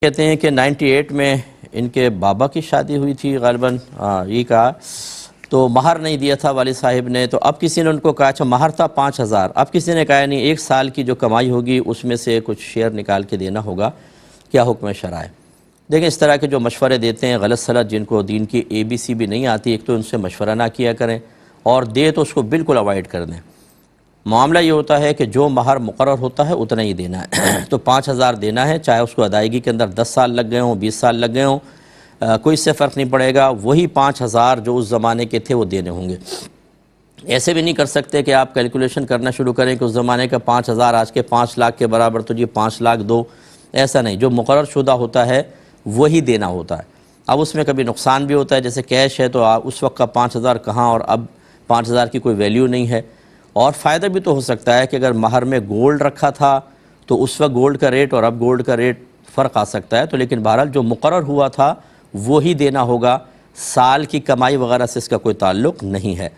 کہتے ہیں کہ 98 میں ان کے بابا کی شادی ہوئی تھی غالباً، یہ کہا تو مہر نہیں دیا تھا والد صاحب نے، تو اب کسی نے ان کو کہا اچھا مہر تھا 5000، اب کسی نے کہا نہیں 1 سال کی جو کمائی ہوگی اس میں سے کچھ شیئر نکال کے دینا ہوگا، کیا حکم شرع ہے؟ دیکھیں اس طرح کے جو مشورے دیتے ہیں غلط سلط، جن کو دین کی ABC بھی نہیں آتی، ایک تو ان سے مشورہ نہ کیا کریں، اور دے تو اس کو بالکل اوائڈ کر دیں۔ معاملہ یہ ہوتا ہے کہ جو مہر مقرر ہوتا ہے اتنا ہی دینا ہے تو 5000 دینا ہے، چاہے اس کو ادائیگی کے اندر 10 سال لگ گئے ہوں، 20 سال لگ گئے ہوں، کوئی اس سے فرق نہیں پڑے گا، وہی 5000 جو اس زمانے کے تھے وہ دینے ہوں گے۔ ایسے بھی نہیں کر سکتے کہ آپ کیلکولیشن کرنا شروع کریں کہ اس زمانے کا 5000 آج کے 5 لاکھ کے برابر تو جی 5 لاکھ دو، ایسا نہیں، جو مقرر شدہ ہوتا ہے وہی دینا ہوتا ہے۔ اب اس میں کبھی نقصان بھی ہوتا ہے، جیسے کیش ہے تو اس وقت کا 5000 کہاں اور اب 5000 کی کوئی ویلیو نہیں ہے، اور فائدہ بھی تو ہو سکتا ہے کہ اگر مہر میں گولڈ رکھا تھا تو اس وقت گولڈ کا ریٹ اور اب گولڈ کا ریٹ فرق آ سکتا ہے، تو لیکن بہرحال جو مقرر ہوا تھا وہی دینا ہوگا، سال کی کمائی وغیرہ سے اس کا کوئی تعلق نہیں ہے۔